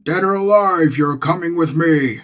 Dead or alive, you're coming with me.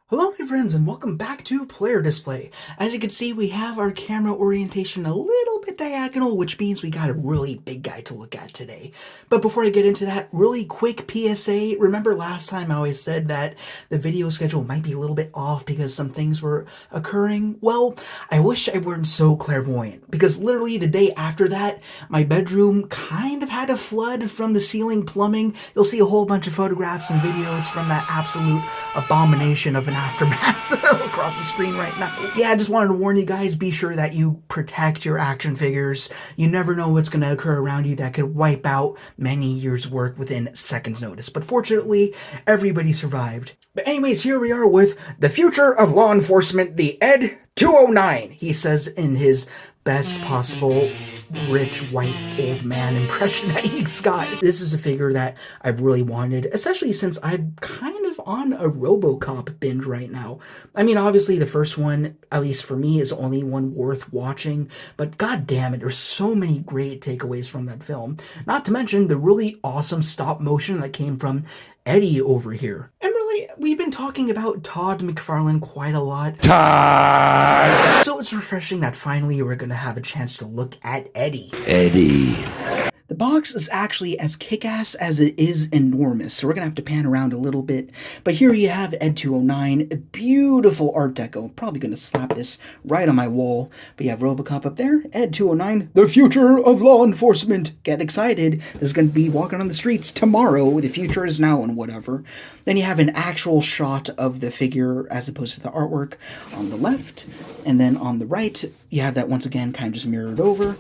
Hello my friends and welcome back to Player Display. As you can see, we have our camera orientation a little bit diagonal, which means we got a really big guy to look at today. But before I get into that, really quick PSA. Remember last time I always said that the video schedule might be a little bit off because some things were occurring? Well, I wish I weren't so clairvoyant, because literally the day after that, my bedroom kind of had a flood from the ceiling plumbing. You'll see a whole bunch of photographs and videos from that absolute abomination of an aftermath across the screen right now. Yeah, I just wanted to warn you guys, be sure that you protect your action figures. You never know what's going to occur around you that could wipe out many years' work within seconds' notice. But fortunately, everybody survived. But anyways, here we are with the future of law enforcement, the ED-209, he says in his best possible rich white old man impression that he's got. This is a figure that I've really wanted, especially since I'm kind of on a Robocop binge right now. I mean, obviously the first one, at least for me, is the only one worth watching, but god damn it, there's so many great takeaways from that film. Not to mention the really awesome stop motion that came from Eddie over here. And really, we've been talking about Todd McFarlane quite a lot. Todd! So it's refreshing that finally we're gonna have a chance to look at Eddie. The box is actually as kick-ass as it is enormous, so we're going to have to pan around a little bit. But here you have ED-209, a beautiful art deco. Probably going to slap this right on my wall. But you have Robocop up there, ED-209, the future of law enforcement. Get excited. This is going to be walking on the streets tomorrow. The future is now and whatever. Then you have an actual shot of the figure as opposed to the artwork on the left. And then on the right, you have that once again kind of just mirrored over.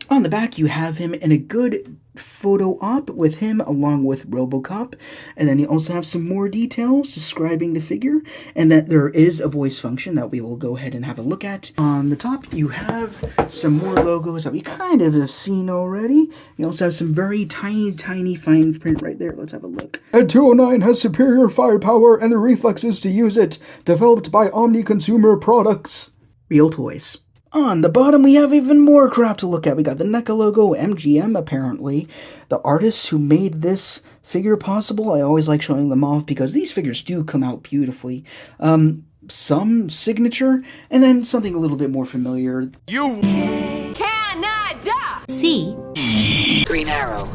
On the back, you have him in a good photo op with him along with Robocop. And then you also have some more details describing the figure, and that there is a voice function that we will go ahead and have a look at. On the top, you have some more logos that we kind of have seen already. You also have some very tiny fine print right there. Let's have a look. ED-209 has superior firepower and the reflexes to use it. Developed by Omni Consumer Products. Real toys. On the bottom, we have even more crap to look at. We got the NECA logo, MGM apparently. The artists who made this figure possible, I always like showing them off because these figures do come out beautifully. Some signature, and then something a little bit more familiar. You Canada! See? Green Arrow.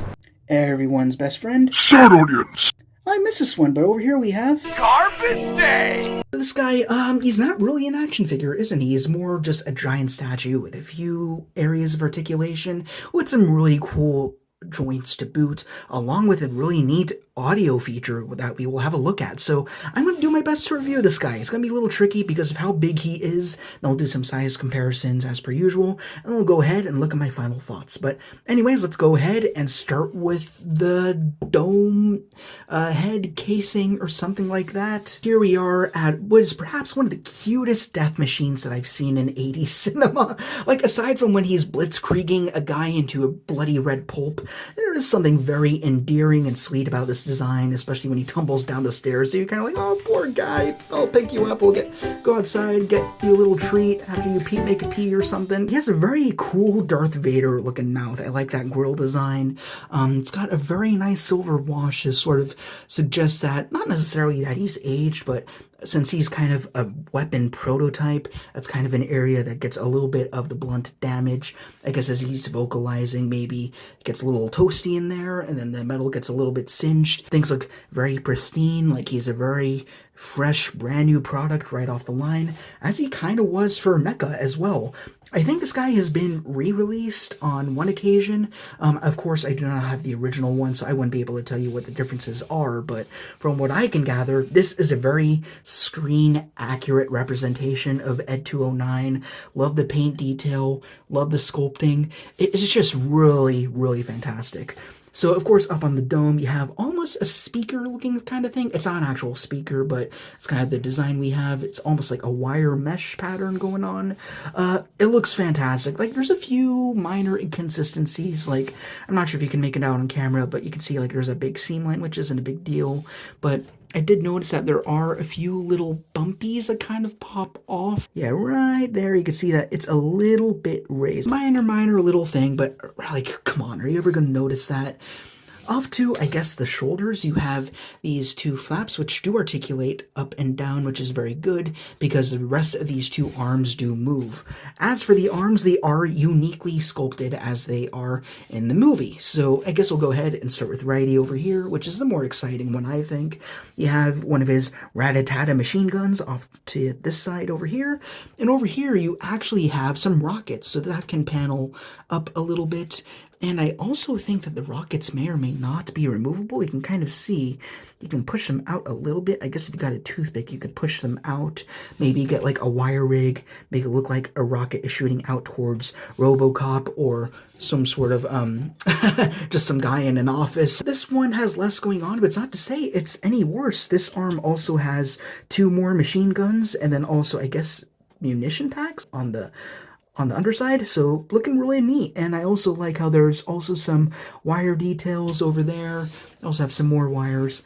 Everyone's best friend. Start audience. I miss this one, but over here we have Garbage Day! This guy, he's not really an action figure, isn't he? He's more just a giant statue with a few areas of articulation, with some really cool joints to boot, along with a really neat audio feature that we will have a look at. So I'm going to do my best to review this guy. It's going to be a little tricky because of how big he is. Then I'll do some size comparisons as per usual, and I'll go ahead and look at my final thoughts. But anyways, let's go ahead and start with the dome head casing or something like that. Here we are at what is perhaps one of the cutest death machines that I've seen in 80s cinema. Like, aside from when he's blitzkrieging a guy into a bloody red pulp, there is something very endearing and sweet about this design, especially when he tumbles down the stairs. So you're kind of like, oh, poor guy. I'll pick you up. We'll go outside, get you a little treat after you make a pee or something. He has a very cool Darth Vader looking mouth. I like that grill design. It's got a very nice silver wash to sort of suggest that, not necessarily that he's aged, but since he's kind of a weapon prototype, that's kind of an area that gets a little bit of the blunt damage. I guess as he's vocalizing, maybe it gets a little toasty in there, and then the metal gets a little bit singed. Things look very pristine, like he's a very fresh, brand new product right off the line, as he kind of was for NECA as well. I think this guy has been re-released on one occasion. Of course, I do not have the original one, so I wouldn't be able to tell you what the differences are, but from what I can gather, this is a very screen-accurate representation of ED-209. Love the paint detail, love the sculpting. It's just really, really fantastic. So, of course, up on the dome, you have almost a speaker-looking kind of thing. It's not an actual speaker, but it's kind of the design we have. It's almost like a wire mesh pattern going on. It looks fantastic. Like, there's a few minor inconsistencies. Like, I'm not sure if you can make it out on camera, but you can see, like, there's a big seam line, which isn't a big deal. But I did notice that there are a few little bumpies that kind of pop off. Yeah, right there you can see that it's a little bit raised. Minor little thing, but like, come on, are you ever gonna notice that? Off to, I guess, the shoulders, you have these two flaps which do articulate up and down, which is very good because the rest of these two arms do move. As for the arms, they are uniquely sculpted as they are in the movie. So I guess we'll go ahead and start with Righty over here, which is the more exciting one, I think. You have one of his rat-a-tat-a machine guns off to this side over here. And over here, you actually have some rockets, so that can panel up a little bit. And I also think that the rockets may or may not be removable. You can kind of see, you can push them out a little bit. I guess if you got a toothpick, you could push them out. Maybe get like a wire rig, make it look like a rocket is shooting out towards Robocop or some sort of, just some guy in an office. This one has less going on, but it's not to say it's any worse. This arm also has 2 more machine guns and then also, I guess, munition packs on the underside, so looking really neat. And I also like how there's also some wire details over there. I also have some more wires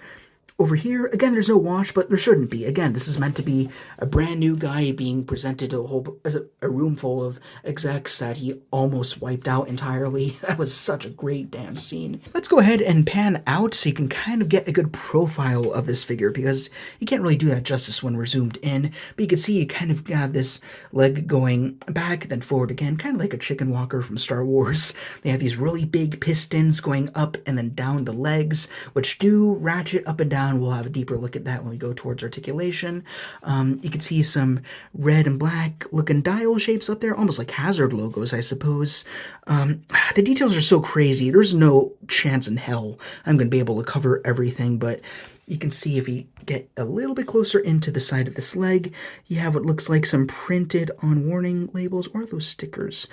over here. Again, there's no wash, but there shouldn't be. Again, this is meant to be a brand new guy being presented to a room full of execs that he almost wiped out entirely. That was such a great damn scene. Let's go ahead and pan out so you can kind of get a good profile of this figure, because you can't really do that justice when we're zoomed in. But you can see you kind of have this leg going back, then forward again, kind of like a chicken walker from Star Wars. They have these really big pistons going up and then down the legs, which do ratchet up and down. We'll have a deeper look at that when we go towards articulation. You can see some red and black looking dial shapes up there, almost like hazard logos, I suppose. The details are so crazy. There's no chance in hell I'm going to be able to cover everything, but you can see if you get a little bit closer into the side of this leg, you have what looks like some printed on warning labels, or those stickers.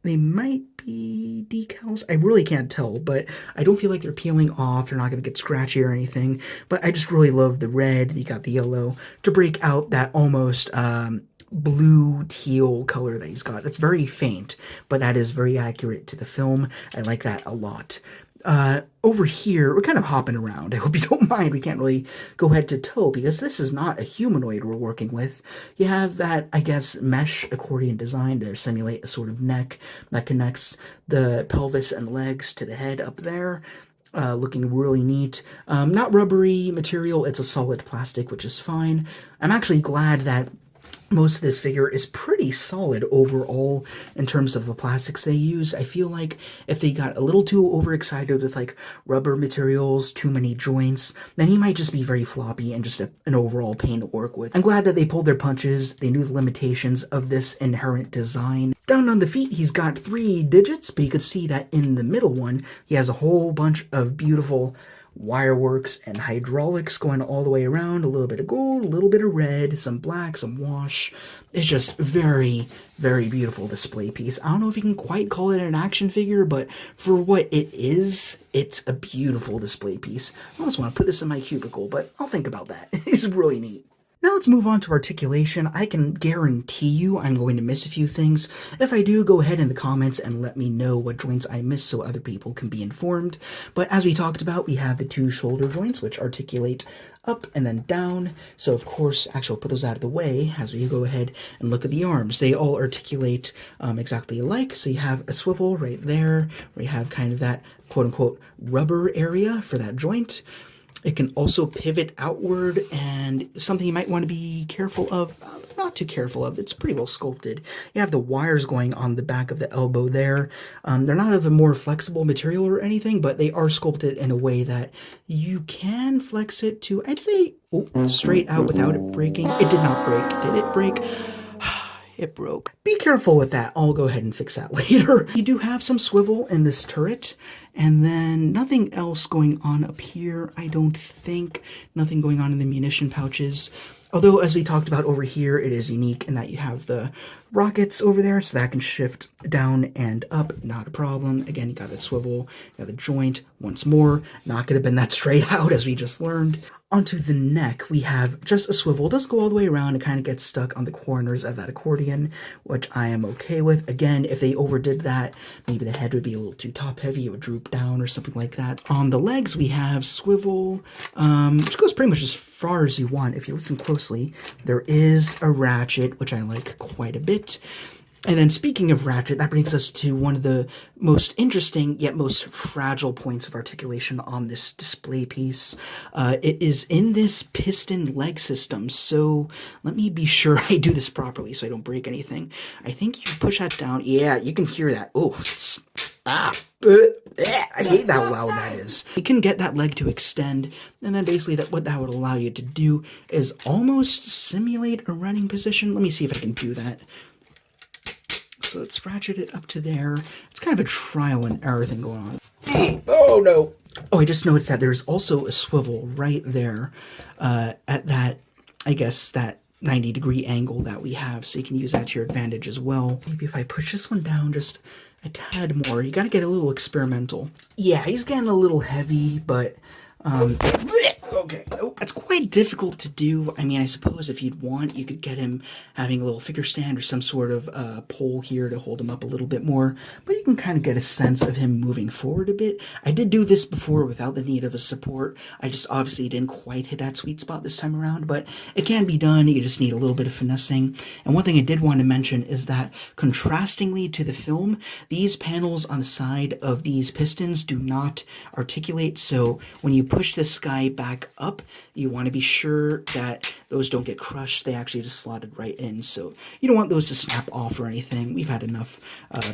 They might be decals. I really can't tell, but I don't feel like they're peeling off. They're not going to get scratchy or anything, but I just really love the red. You got the yellow to break out that almost blue teal color that he's got. That's very faint, but that is very accurate to the film. I like that a lot. Over here, we're kind of hopping around. I hope you don't mind. We can't really go head to toe because this is not a humanoid we're working with. You have that, I guess, mesh accordion design to simulate a sort of neck that connects the pelvis and legs to the head up there. Looking really neat. Not rubbery material, it's a solid plastic, which is fine. I'm actually glad that most of this figure is pretty solid overall in terms of the plastics they use. I feel like if they got a little too overexcited with like rubber materials, too many joints, then he might just be very floppy and just an overall pain to work with. I'm glad that they pulled their punches. They knew the limitations of this inherent design. Down on the feet, he's got 3 digits, but you could see that in the middle one, he has a whole bunch of beautiful wireworks and hydraulics going all the way around, a little bit of gold, a little bit of red, some black, some wash. It's just very, very beautiful display piece. I don't know if you can quite call it an action figure, but for what it is, it's a beautiful display piece. I almost want to put this in my cubicle, but I'll think about that. It's really neat. Now let's move on to articulation. I can guarantee you I'm going to miss a few things. If I do, go ahead in the comments and let me know what joints I missed so other people can be informed. But as we talked about, we have the 2 shoulder joints which articulate up and then down. So of course, actually I'll put those out of the way as we go ahead and look at the arms. They all articulate exactly alike. So you have a swivel right there where you have kind of that quote-unquote rubber area for that joint. It can also pivot outward, and something you might want to be careful of, not too careful of, it's pretty well sculpted. You have the wires going on the back of the elbow there. They're not of a more flexible material or anything, but they are sculpted in a way that you can flex it to, I'd say, straight out without it breaking. It did not break. Did it break? It broke. Be careful with that. I'll go ahead and fix that later. You do have some swivel in this turret, and then nothing else going on up here, I don't think. Nothing going on in the munition pouches. Although, as we talked about over here, it is unique in that you have the rockets over there, so that can shift down and up, not a problem. Again, you got that swivel, you got the joint once more. Not going to bend that straight out, as we just learned. Onto the neck, we have just a swivel. It does go all the way around. It kind of gets stuck on the corners of that accordion, which I am okay with. Again, if they overdid that, maybe the head would be a little too top heavy. It would droop down or something like that. On the legs, we have swivel, which goes pretty much as far as you want. If you listen closely, there is a ratchet, which I like quite a bit. And then speaking of ratchet, that brings us to one of the most interesting yet most fragile points of articulation on this display piece. It is in this piston leg system. So let me be sure I do this properly so I don't break anything. I think you push that down. Yeah, you can hear that. Oh, I hate how loud that is. You can get that leg to extend, and then basically what that would allow you to do is almost simulate a running position. Let me see if I can do that. So let's ratchet it up to there. It's kind of a trial and error thing going on. Oh no! Oh, I just noticed that there's also a swivel right there at that, I guess, that 90-degree angle that we have, so you can use that to your advantage as well. Maybe if I push this one down just a tad more, you gotta get a little experimental. Yeah, he's getting a little heavy, but okay. Oh, that's quite difficult to do. I mean, I suppose if you'd want, you could get him having a little figure stand or some sort of pole here to hold him up a little bit more, but you can kind of get a sense of him moving forward a bit. I did do this before without the need of a support. I just obviously didn't quite hit that sweet spot this time around, but it can be done. You just need a little bit of finessing. And one thing I did want to mention is that contrastingly to the film, these panels on the side of these pistons do not articulate, so when you push this guy back up, you want to be sure that those don't get crushed. They actually just slotted right in, so you don't want those to snap off or anything. We've had enough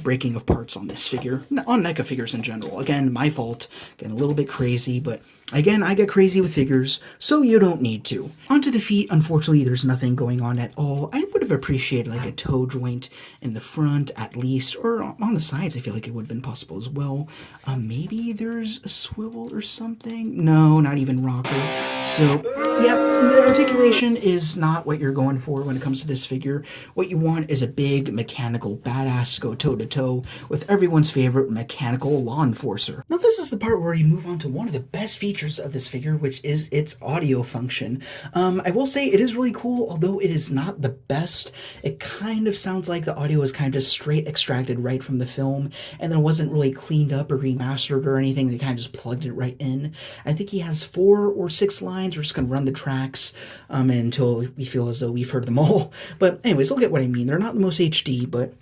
breaking of parts on this figure, on NECA figures in general. Again, my fault, getting a little bit crazy, but again, I get crazy with figures, so you don't need to. Onto the feet, unfortunately, there's nothing going on at all. I would have appreciated like a toe joint in the front at least, or on the sides. I feel like it would have been possible as well. Maybe there's a swivel or something. No, not even rocker. So, yep, the articulation is not what you're going for when it comes to this figure. What you want is a big mechanical badass to go toe-to-toe with everyone's favorite mechanical law enforcer. Now, this is the part where you move on to one of the best features of this figure, which is its audio function. I will say it is really cool, although it is not the best. It kind of sounds like the audio is kind of straight extracted right from the film, and then it wasn't really cleaned up or remastered or anything. They kind of just plugged it right in. I think he has 4 or 6 lines. We're just going to run the tracks until we feel as though we've heard them all. But anyways, you'll get what I mean. They're not the most HD, but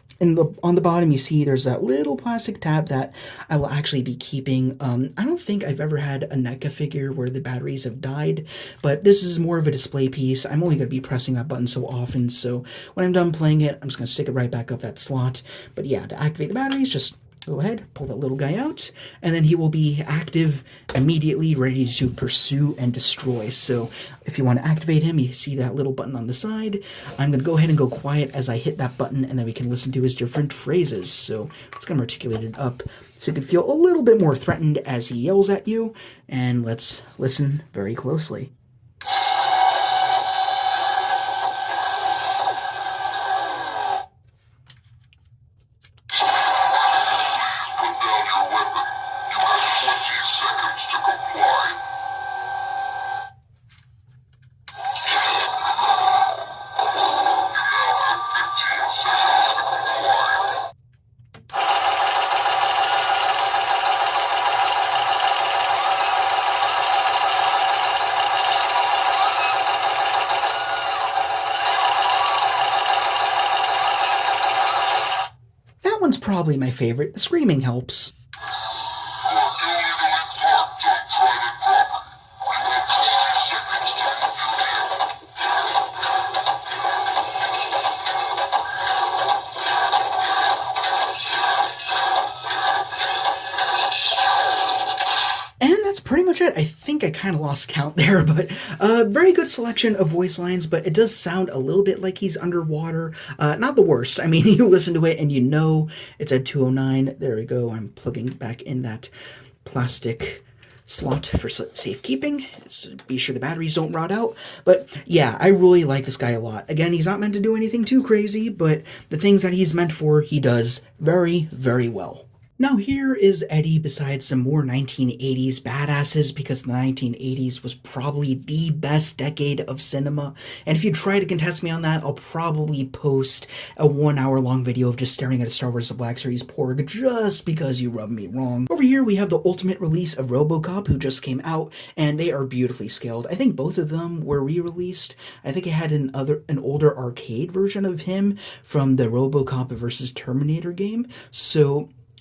on the bottom you see there's that little plastic tab that I will actually be keeping. I don't think I've ever had a NECA figure where the batteries have died, but this is more of a display piece. I'm only going to be pressing that button so often, so when I'm done playing it, I'm just going to stick it right back up that slot. But yeah, to activate the batteries, just go ahead, pull that little guy out, and then he will be active immediately, ready to pursue and destroy. So if you want to activate him, you see that little button on the side. I'm going to go ahead and go quiet as I hit that button, and then we can listen to his different phrases. So let's get him articulated up so you can feel a little bit more threatened as he yells at you, and let's listen very closely. That one's probably my favorite. The screaming helps. And that's pretty much it. I think I kind of lost count there, but very good selection of voice lines, but it does sound a little bit like he's underwater. Not the worst. I mean, you listen to it and you know it's ED-209. There we go. I'm plugging back in that plastic slot for safekeeping, so be sure the batteries don't rot out. But yeah, I really like this guy a lot. Again, he's not meant to do anything too crazy, but the things that he's meant for, he does very, very well. Now here is Eddie besides some more 1980s badasses, because the 1980s was probably the best decade of cinema, and if you try to contest me on that, I'll probably post a 1 hour long video of just staring at a Star Wars The Black Series porg just because you rubbed me wrong. Over here we have the ultimate release of Robocop, who just came out, and they are beautifully scaled. I think both of them were re-released. I think I had an older arcade version of him from the Robocop versus Terminator game,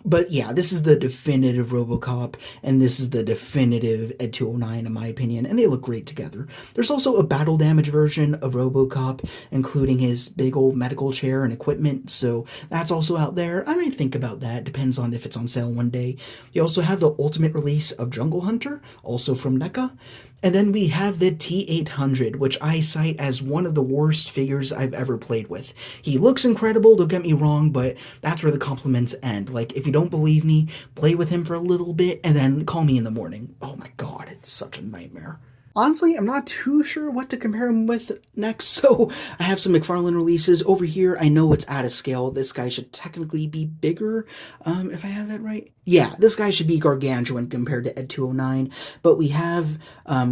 but yeah, this is the definitive Robocop, and this is the definitive ED-209 in my opinion, and they look great together. There's also a battle damage version of Robocop, including his big old medical chair and equipment, so that's also out there. I might think about that, depends on if it's on sale one day. You also have the ultimate release of Jungle Hunter, also from NECA. And then we have the T-800, which I cite as one of the worst figures I've ever played with. He looks incredible, don't get me wrong, but that's where the compliments end. Like, if you don't believe me, play with him for a little bit, and then call me in the morning. Oh my god, it's such a nightmare. Honestly, I'm not too sure what to compare him with next, so I have some McFarlane releases. Over here, I know it's out of scale. This guy should technically be bigger, if I have that right. Yeah, this guy should be gargantuan compared to ED-209, but we have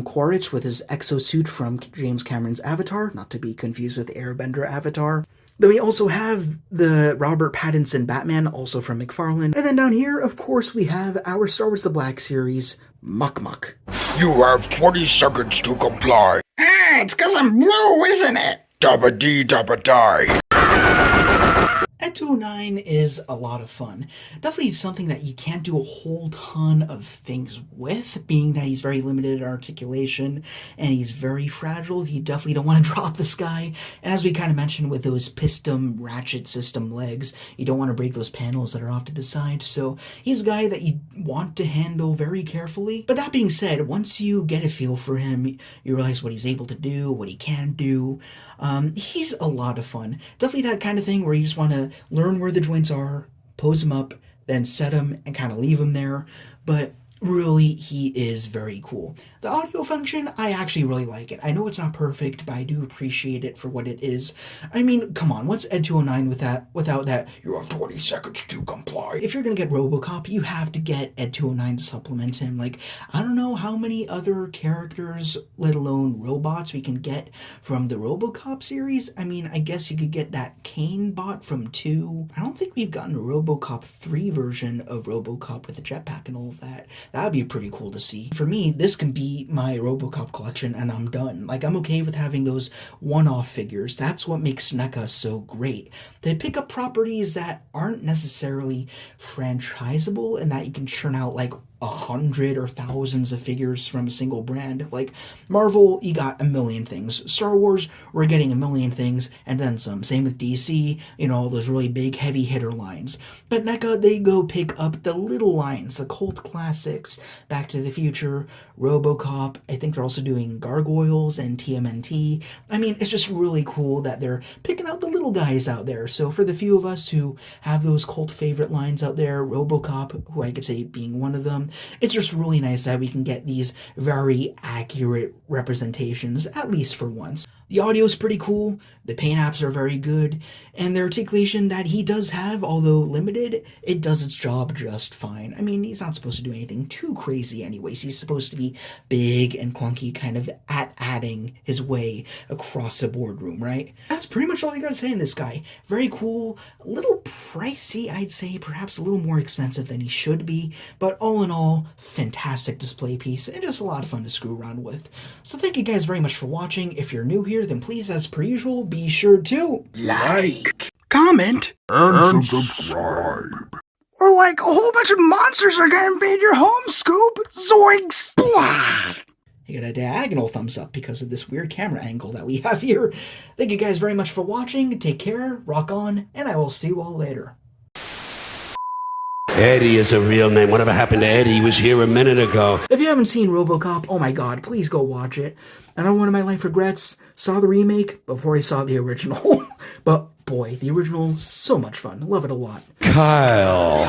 Quaritch with his exosuit from James Cameron's Avatar, not to be confused with Airbender Avatar. Then we also have the Robert Pattinson Batman, also from McFarlane. And then down here, of course, we have our Star Wars The Black Series, Muck Muck. You have 20 seconds to comply. It's 'cause I'm blue, isn't it? Dabba dee dabba die. ED-209 is a lot of fun. Definitely something that you can't do a whole ton of things with, being that he's very limited in articulation and he's very fragile. You definitely don't want to drop this guy. And as we kind of mentioned with those piston ratchet system legs, you don't want to break those panels that are off to the side. So he's a guy that you want to handle very carefully. But that being said, once you get a feel for him, you realize what he's able to do, what he can do. He's a lot of fun. Definitely that kind of thing where you just want to learn where the joints are, pose them up, then set them and kind of leave them there. But really, he is very cool. The audio function, I actually really like it. I know it's not perfect, but I do appreciate it for what it is. I mean, come on, what's ED-209 without that, you have 20 seconds to comply? If you're gonna get Robocop, you have to get ED-209 to supplement him. Like, I don't know how many other characters, let alone robots, we can get from the Robocop series. I mean, I guess you could get that Kane bot from 2. I don't think we've gotten a Robocop 3 version of Robocop with the jetpack and all of that. That would be pretty cool to see. For me, this can be my Robocop collection and I'm done. Like, I'm okay with having those one-off figures. That's what makes NECA so great. They pick up properties that aren't necessarily franchisable and that you can churn out like 100 or thousands of figures from a single brand. Like Marvel, you got a million things. Star Wars, we're getting a million things and then some. Same with DC, you know, all those really big heavy hitter lines. But NECA, they go pick up the little lines, the cult classics, Back to the Future, Robocop. I think they're also doing Gargoyles and TMNT. I mean, it's just really cool that they're picking out the little guys out there. So for the few of us who have those cult favorite lines out there, Robocop, who I could say being one of them, it's just really nice that we can get these very accurate representations, at least for once. The audio is pretty cool, the paint apps are very good, and the articulation that he does have, although limited, it does its job just fine. I mean, he's not supposed to do anything too crazy anyways. He's supposed to be big and clunky, kind of adding his way across the boardroom, right? That's pretty much all I gotta say in this guy. Very cool, a little pricey, I'd say, perhaps a little more expensive than he should be, but all in all, fantastic display piece, and just a lot of fun to screw around with. So thank you guys very much for watching. If you're new here, then please, as per usual, be sure to like, comment, And subscribe. or like a whole bunch of monsters are gonna invade your home, Scoop! Zoinks! Blah! You got a diagonal thumbs up because of this weird camera angle that we have here. Thank you guys very much for watching. Take care, rock on, and I will see you all later. Eddie is a real name. Whatever happened to Eddie? He was here a minute ago. If you haven't seen Robocop, oh my god, please go watch it. I know one of my life regrets, saw the remake before I saw the original. But boy, the original, so much fun. Love it a lot. Kyle.